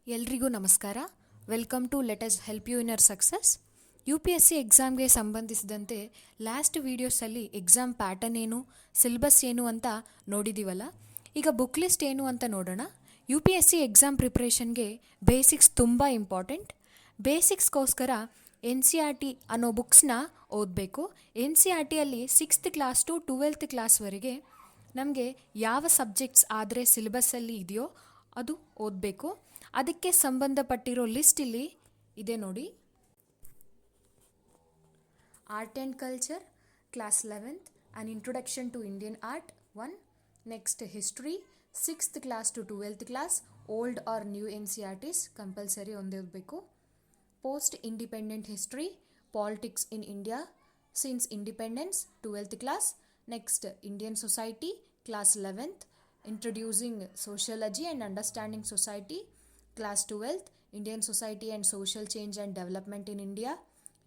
ಎಲ್ರಿಗೂ ನಮಸ್ಕಾರ. Welcome to let us help you in your success. UPSC ಎಕ್ಸಾಮ್ಗೆ ಸಂಬಂಧಿಸಿದಂತೆ ಲಾಸ್ಟ್ ವೀಡಿಯೋಸಲ್ಲಿ ಎಕ್ಸಾಮ್ ಪ್ಯಾಟರ್ನ್ ಏನು, ಸಿಲೆಬಸ್ ಏನು ಅಂತ ನೋಡಿದ್ದೀವಲ್ಲ. ಈಗ ಬುಕ್ ಲಿಸ್ಟ್ ಏನು ಅಂತ ನೋಡೋಣ. UPSC ಎಕ್ಸಾಮ್ ಪ್ರಿಪ್ರೇಷನ್ಗೆ ಬೇಸಿಕ್ಸ್ ತುಂಬ ಇಂಪಾರ್ಟೆಂಟ್. ಬೇಸಿಕ್ಸ್ಗೋಸ್ಕರ NCERT ಅನ್ನೋ ಬುಕ್ಸ್ನ ಓದಬೇಕು. NCERTಯಲ್ಲಿ 6th ಕ್ಲಾಸ್ ಟು 12th ಕ್ಲಾಸ್ವರೆಗೆ ನಮಗೆ ಯಾವ ಸಬ್ಜೆಕ್ಟ್ಸ್ ಆದರೆ ಸಿಲೆಬಸ್ಸಲ್ಲಿ ಇದೆಯೋ ಅದು ಓದಬೇಕು. ಅದಕ್ಕೆ ಸಂಬಂಧಪಟ್ಟಿರೋ ಲಿಸ್ಟ್ ಇಲ್ಲಿ ಇದೆ ನೋಡಿ. Art and culture class 11th an introduction to Indian art 1. Next history 6th class to 12th class old or new NCERTs compulsory ಒಂದೇ ಓದಬೇಕು. Post independent history politics in India since independence 12th class. Next Indian society class 11th introducing sociology and understanding society Class 12th Indian Society and Social Change and Development in India.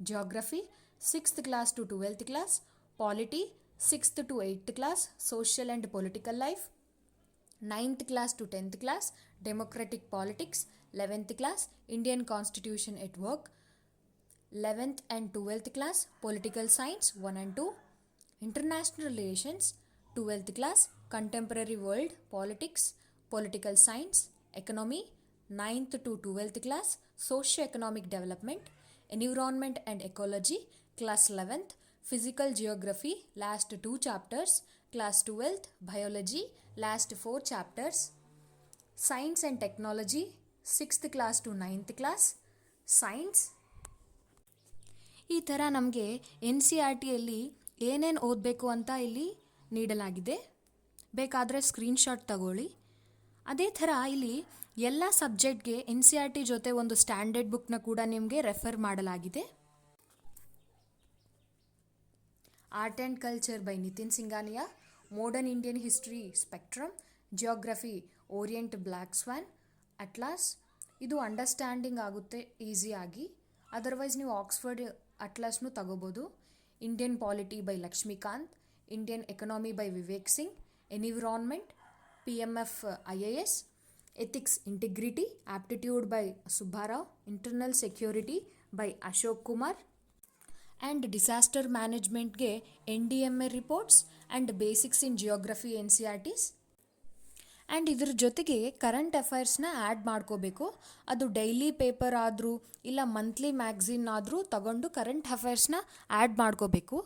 Geography 6th class to 12th class. Polity 6th to 8th class Social and Political Life. 9th class to 10th class Democratic Politics. 11th class Indian Constitution at Work. 11th and 12th class Political Science 1 and 2. International Relations 12th class Contemporary World Politics, Political Science, Economy. 9th to 12th class Socio-Economic Development, Environment and Ecology. Class 11th Physical Geography last 2 chapters. Class 12th Biology last 4 chapters. Science and Technology 6th class to 9th class Science. ಈ ಥರ ನಮಗೆ NCERTಯಲ್ಲಿ ಏನೇನು ಓದಬೇಕು ಅಂತ ಇಲ್ಲಿ ನೀಡಲಾಗಿದೆ. ಬೇಕಾದರೆ screenshot ತಗೊಳ್ಳಿ. ಅದೇ ಥರ ಇಲ್ಲಿ ಎಲ್ಲ ಸಬ್ಜೆಕ್ಟ್ಗೆ NCERT ಜೊತೆ ಒಂದು ಸ್ಟ್ಯಾಂಡರ್ಡ್ ಬುಕ್ನ ಕೂಡ ನಿಮಗೆ ರೆಫರ್ ಮಾಡಲಾಗಿದೆ. Art and culture by Nitin Singhania, modern Indian history spectrum, geography Orient Black Swan atlas. ಇದು ಅಂಡರ್ಸ್ಟ್ಯಾಂಡಿಂಗ್ ಆಗುತ್ತೆ ಈಸಿಯಾಗಿ. ಅದರ್ವೈಸ್ ನೀವು ಆಕ್ಸ್ಫರ್ಡ್ ಅಟ್ಲಾಸ್ನು ತಗೋಬೋದು. Indian polity by Laxmikanth, Indian economy by Vivek Singh, environment PMF IAS, Ethics Integrity Aptitude by Subbarao, Internal Security by Ashok Kumar, and Disaster Managementಗೆ NDMA reports and basics in geography NCERTs. And ಇದ್ರ ಜೊತೆಗೆ current ಅಫೈರ್ಸ್ನ add ಮಾಡ್ಕೋಬೇಕು. ಅದು daily paper ಆದರೂ ಇಲ್ಲ monthly magazine ಆದರೂ ತಗೊಂಡು current ಅಫೈರ್ಸ್ನ add ಮಾಡ್ಕೋಬೇಕು.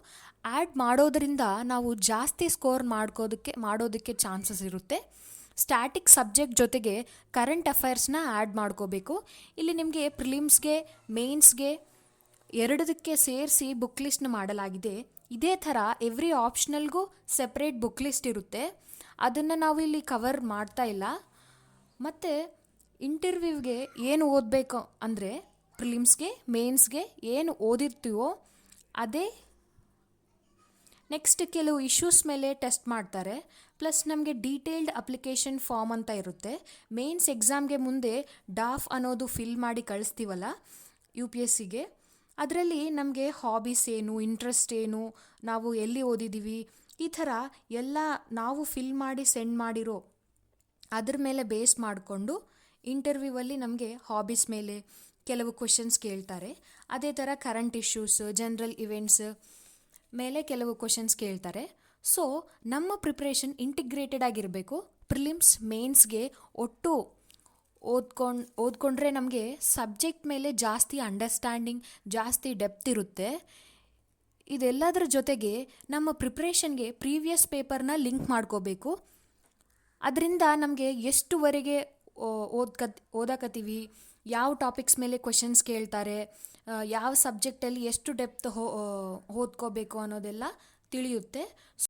Add ಮಾಡೋದ್ರಿಂದ ನಾವು ಜಾಸ್ತಿ ಸ್ಕೋರ್ ಮಾಡೋದಕ್ಕೆ ಚಾನ್ಸಸ್ ಇರುತ್ತೆ. ಸ್ಟ್ಯಾಟಿಕ್ ಸಬ್ಜೆಕ್ಟ್ ಜೊತೆಗೆ ಕರೆಂಟ್ ಅಫೈರ್ಸ್ನ ಆ್ಯಡ್ ಮಾಡ್ಕೋಬೇಕು. ಇಲ್ಲಿ ನಿಮಗೆ ಪ್ರಿಲಿಮ್ಸ್ಗೆ ಮೇನ್ಸ್ಗೆ ಎರಡದಕ್ಕೆ ಸೇರಿಸಿ ಬುಕ್ ಲಿಸ್ಟ್ನ ಮಾಡಲಾಗಿದೆ. ಇದೇ ಥರ ಎವ್ರಿ ಆಪ್ಷನಲ್ಗೂ ಸೆಪ್ರೇಟ್ ಬುಕ್ ಲಿಸ್ಟ್ ಇರುತ್ತೆ. ಅದನ್ನು ನಾವು ಇಲ್ಲಿ ಕವರ್ ಮಾಡ್ತಾ ಇಲ್ಲ. ಮತ್ತು ಇಂಟರ್ವ್ಯೂವ್ಗೆ ಏನು ಓದಬೇಕು ಅಂದರೆ ಪ್ರಿಲಿಮ್ಸ್ಗೆ ಮೇನ್ಸ್ಗೆ ಏನು ಓದಿರ್ತೀವೋ ಅದೇ. ನೆಕ್ಸ್ಟ್ ಕೆಲವು ಇಶ್ಯೂಸ್ ಮೇಲೆ ಟೆಸ್ಟ್ ಮಾಡ್ತಾರೆ. ಪ್ಲಸ್ ನಮಗೆ ಡೀಟೇಲ್ಡ್ ಅಪ್ಲಿಕೇಶನ್ ಫಾರ್ಮ್ ಅಂತ ಇರುತ್ತೆ. ಮೇನ್ಸ್ ಎಕ್ಸಾಮ್ಗೆ ಮುಂದೆ ಡಾಫ್ ಅನ್ನೋದು ಫಿಲ್ ಮಾಡಿ ಕಳಿಸ್ತೀವಲ್ಲ UPSCಗೆ, ಅದರಲ್ಲಿ ನಮಗೆ ಹಾಬೀಸ್ ಏನು, ಇಂಟ್ರೆಸ್ಟ್ ಏನು, ನಾವು ಎಲ್ಲಿ ಓದಿದ್ದೀವಿ, ಈ ಥರ ಎಲ್ಲ ನಾವು ಫಿಲ್ ಮಾಡಿ ಸೆಂಡ್ ಮಾಡಿರೋ ಅದ್ರ ಮೇಲೆ ಬೇಸ್ ಮಾಡಿಕೊಂಡು ಇಂಟರ್ವ್ಯೂವಲ್ಲಿ ನಮಗೆ ಹಾಬೀಸ್ ಮೇಲೆ ಕೆಲವು ಕ್ವೆಶನ್ಸ್ ಕೇಳ್ತಾರೆ. ಅದೇ ಥರ ಕರೆಂಟ್ ಇಶ್ಯೂಸ್, ಜನರಲ್ ಇವೆಂಟ್ಸ್ ಮೇಲೆ ಕೆಲವು ಕ್ವೆಶನ್ಸ್ ಕೇಳ್ತಾರೆ. ಸೊ ನಮ್ಮ ಪ್ರಿಪ್ರೇಷನ್ ಇಂಟಿಗ್ರೇಟೆಡ್ ಆಗಿರಬೇಕು. ಪ್ರಿಲಿಮ್ಸ್ ಮೇನ್ಸ್ಗೆ ಒಟ್ಟು ಓದ್ಕೊಂಡ್ರೆ ನಮಗೆ ಸಬ್ಜೆಕ್ಟ್ ಮೇಲೆ ಜಾಸ್ತಿ ಅಂಡರ್ಸ್ಟ್ಯಾಂಡಿಂಗ್, ಜಾಸ್ತಿ ಡೆಪ್ತ್ ಇರುತ್ತೆ. ಇದೆಲ್ಲದರ ಜೊತೆಗೆ ನಮ್ಮ ಪ್ರಿಪ್ರೇಷನ್ಗೆ ಪ್ರೀವಿಯಸ್ ಪೇಪರ್ನ ಲಿಂಕ್ ಮಾಡ್ಕೋಬೇಕು. ಅದರಿಂದ ನಮಗೆ ಎಷ್ಟುವರೆಗೆ ಓದಕತ್ತೀವಿ, ಯಾವ ಟಾಪಿಕ್ಸ್ ಮೇಲೆ ಕ್ವೆಶನ್ಸ್ ಕೇಳ್ತಾರೆ, ಯಾವ ಸಬ್ಜೆಕ್ಟಲ್ಲಿ ಎಷ್ಟು ಡೆಪ್ತ್ ಓದ್ಕೋಬೇಕು ಅನ್ನೋದೆಲ್ಲ ತಿಳಿಯುತ್ತೆ.